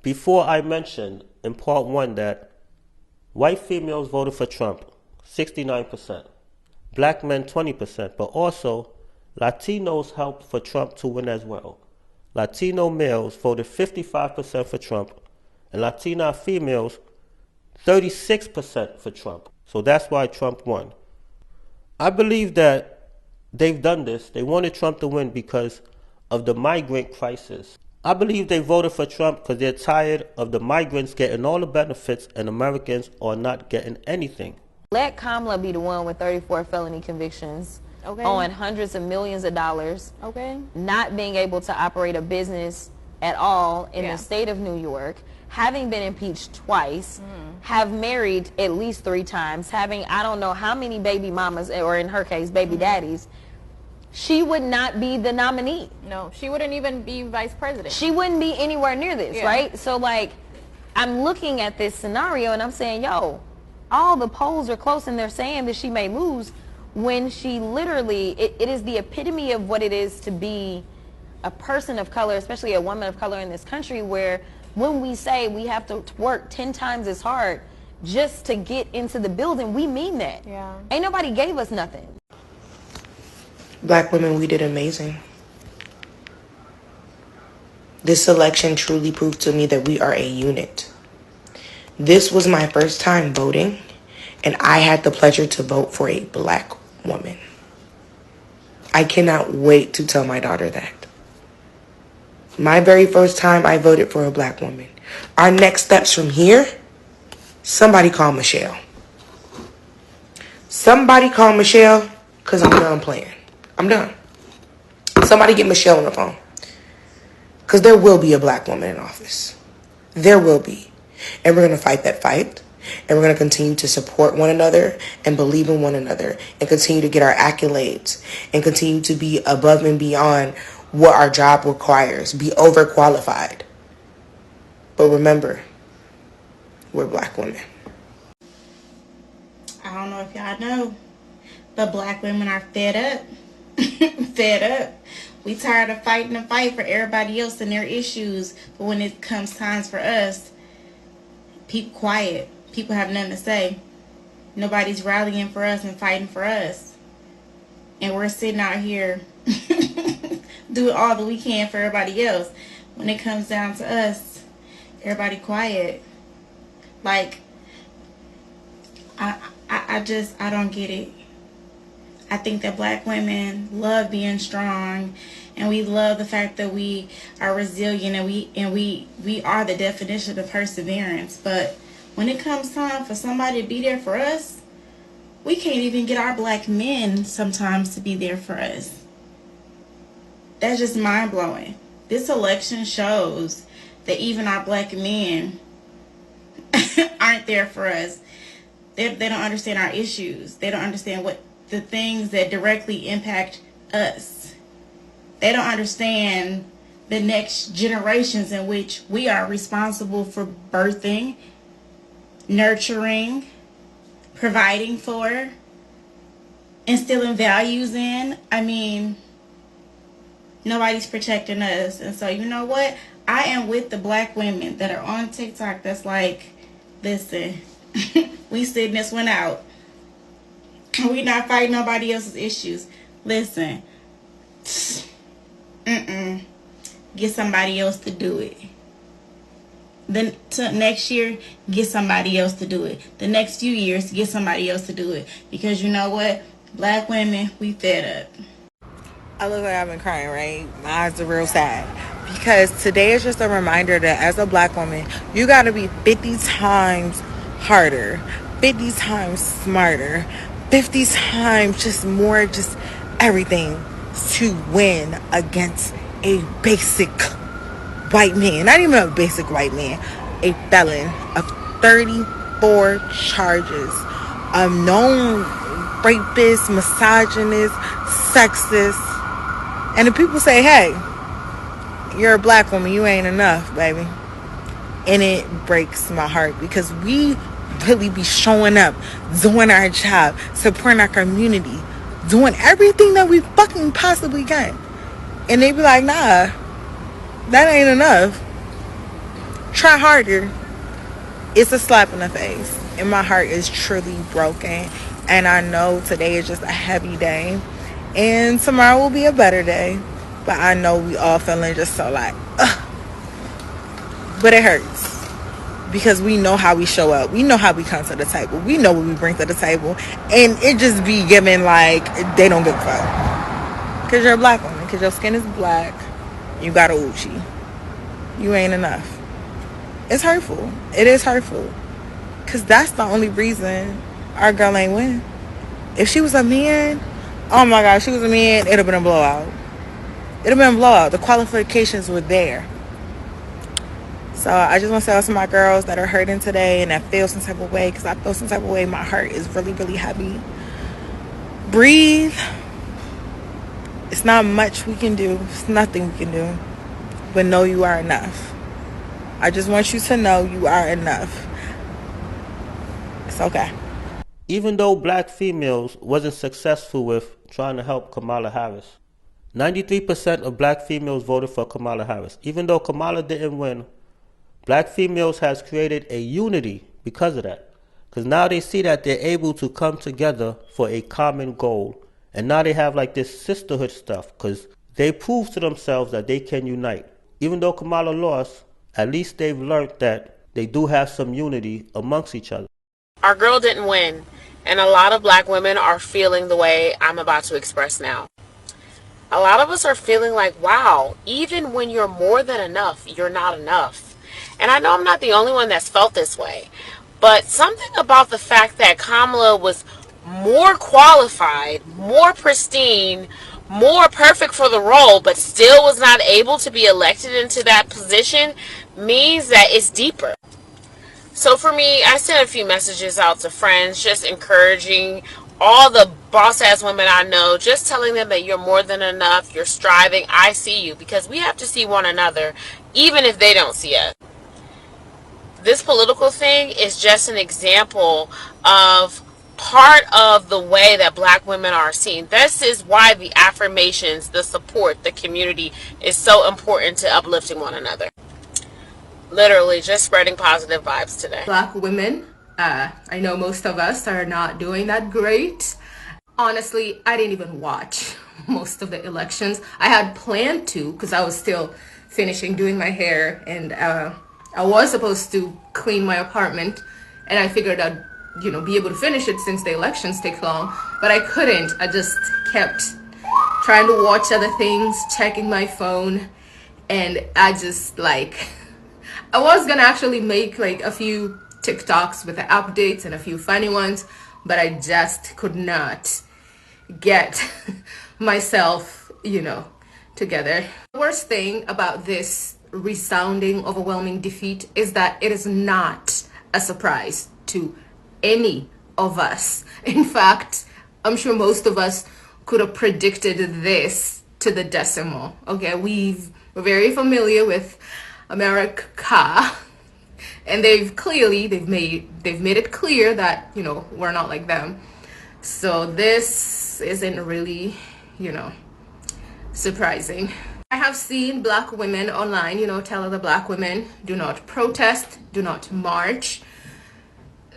before I mentioned in part one that white females voted for Trump, 69%. Black men, 20%. But also, Latinos helped for Trump to win as well. Latino males voted 55% for Trump, and Latina females, 36% for Trump. So that's why Trump won. I believe that they've done this. They wanted Trump to win because of the migrant crisis. I believe they voted for Trump because they're tired of the migrants getting all the benefits and Americans are not getting anything. Let Kamala be the one with 34 felony convictions, on hundreds of millions of dollars, not being able to operate a business at all in the state of New York, having been impeached twice, have married at least 3 times, having I don't know how many baby mamas, or in her case, baby daddies. She would not be the nominee. No, she wouldn't even be vice president. She wouldn't be anywhere near this, right? So, like, I'm looking at this scenario and I'm saying, yo, all the polls are close and they're saying that she may lose when she literally, it is the epitome of what it is to be a person of color, especially a woman of color in this country, where when we say we have to work 10 times as hard just to get into the building, we mean that. Ain't nobody gave us nothing. Black women, we did amazing. This election truly proved to me that we are a unit. This was my first time voting, and I had the pleasure to vote for a black woman. I cannot wait to tell my daughter that. My very first time I voted for a black woman. Our next steps from here, somebody call Michelle. Somebody call Michelle, because I'm done playing. I'm done. Somebody get Michelle on the phone. Because there will be a black woman in office. There will be. And we're going to fight that fight. And we're going to continue to support one another and believe in one another. And continue to get our accolades. And continue to be above and beyond what our job requires. Be overqualified. But remember, we're black women. I don't know if y'all know, but black women are fed up. Fed up. We tired of fighting the fight for everybody else and their issues, but when it comes times for us, people quiet. People have nothing to say. Nobody's rallying for us and fighting for us, and we're sitting out here doing all that we can for everybody else. When it comes down to us, everybody quiet. Like, I don't get it. I think that black women love being strong, and we love the fact that we are resilient, and we are the definition of perseverance. But when it comes time for somebody to be there for us, we can't even get our black men sometimes to be there for us. That's just mind-blowing. This election shows that even our black men aren't there for us. They don't understand our issues. They don't understand what the things that directly impact us. They don't understand the next generations in which we are responsible for birthing, nurturing, providing for, instilling values in. I mean, nobody's protecting us. And so, you know what? I am with the black women that are on TikTok that's like, listen, we sitting this one out. We not fighting nobody else's issues. Listen. Get somebody else to do it. Then next year, get somebody else to do it. The next few years, get somebody else to do it. Because you know what? Black women, we fed up. I look like I've been crying, right? My eyes are real sad. Because today is just a reminder that as a black woman, you got to be 50 times harder, 50 times smarter, 50 times just more, just everything to win against a basic white man. Not even a basic white man, a felon of 34 charges, a known rapist, misogynist, sexist. And the people say, hey, you're a black woman, you ain't enough, baby. And it breaks my heart because we really be showing up, doing our job, supporting our community, doing everything that we fucking possibly can. And they be like, nah, that ain't enough. Try harder. It's a slap in the face. And my heart is truly broken. And I know today is just a heavy day. And tomorrow will be a better day. But I know we all feeling just so like, ugh. But it hurts. Because we know how we show up. We know how we come to the table. We know what we bring to the table. And it just be given like they don't give a fuck. Because you're a black woman. Because your skin is black. You got a Uchi. You ain't enough. It's hurtful. It is hurtful. Because that's the only reason our girl ain't win. If she was a man, oh my God, she was a man, it'd have been a blowout. It'd have been a blowout. The qualifications were there. So I just want to say to my girls that are hurting today and that feel some type of way, because I feel some type of way. My heart is really, really heavy. Breathe. It's not much we can do. It's nothing we can do. But know you are enough. I just want you to know you are enough. It's okay. Even though black females wasn't successful with trying to help Kamala Harris, 93% of black females voted for Kamala Harris. Even though Kamala didn't win, black females has created a unity because of that. Because now they see that they're able to come together for a common goal. And now they have like this sisterhood stuff because they proved to themselves that they can unite. Even though Kamala lost, at least they've learned that they do have some unity amongst each other. Our girl didn't win, and a lot of black women are feeling the way I'm about to express now. A lot of us are feeling like, wow, even when you're more than enough, you're not enough. And I know I'm not the only one that's felt this way, but something about the fact that Kamala was more qualified, more pristine, more perfect for the role, but still was not able to be elected into that position means that it's deeper. So for me, I sent a few messages out to friends, just encouraging all the boss-ass women I know, just telling them that you're more than enough, you're striving, I see you, because we have to see one another, even if they don't see us. This political thing is just an example of part of the way that black women are seen. This is why the affirmations, the support, the community is so important to uplifting one another. Literally just spreading positive vibes today. Black women, I know most of us are not doing that great. Honestly, I didn't even watch most of the elections. I had planned to because I was still finishing doing my hair, and I was supposed to clean my apartment, and I figured I'd be able to finish it since the elections take long, but I couldn't. I just kept trying to watch other things, checking my phone, and I just I was gonna actually make like a few TikToks with the updates and a few funny ones, but I just could not get myself, together. The worst thing about this resounding, overwhelming defeat is that it is not a surprise to any of us. In fact, I'm sure most of us could have predicted this to the decimal. Okay, we're very familiar with America, and they've made it clear that we're not like them. So this isn't really surprising. I have seen black women online tell other black women, do not protest, do not march.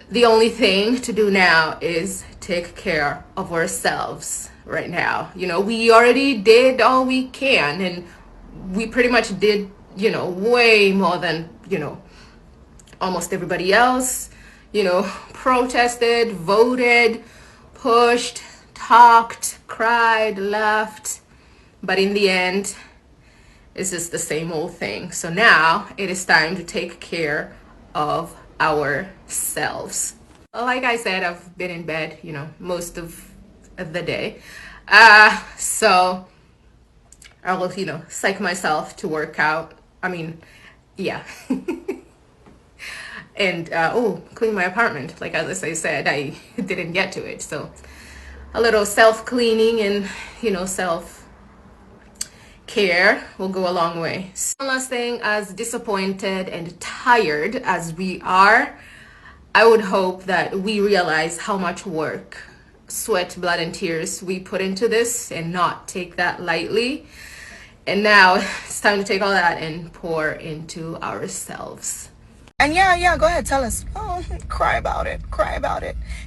The only thing to do now is take care of ourselves right now. We already did all we can, and we pretty much did way more than almost everybody else. Protested, voted, pushed, talked, cried, laughed, but in the end it's just the same old thing. So now it is time to take care of ourselves. Like I said, I've been in bed most of the day, so I will psych myself to work out. Yeah. And clean my apartment. Like as I said, I didn't get to it, so a little self-cleaning and self-care will go a long way. One last thing, as disappointed and tired as we are, I would hope that we realize how much work, sweat, blood, and tears we put into this and not take that lightly. And now it's time to take all that and pour into ourselves. And yeah, go ahead, tell us. Oh, cry about it.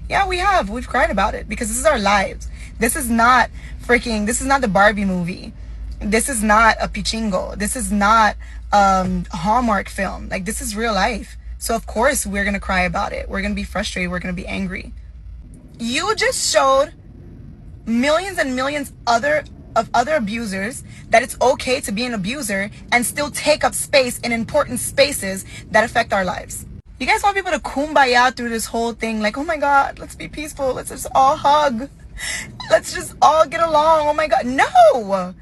Yeah, we've cried about it because this is our lives. This is not the Barbie movie. This is not a Pichingo. This is not a Hallmark film. Like, this is real life. So of course we're gonna cry about it. We're gonna be frustrated. We're gonna be angry. You just showed millions and millions of other abusers that it's okay to be an abuser and still take up space in important spaces that affect our lives. You guys want people to kumbaya through this whole thing, like, oh my God, let's be peaceful, let's just all hug, let's just all get along, oh my God. No,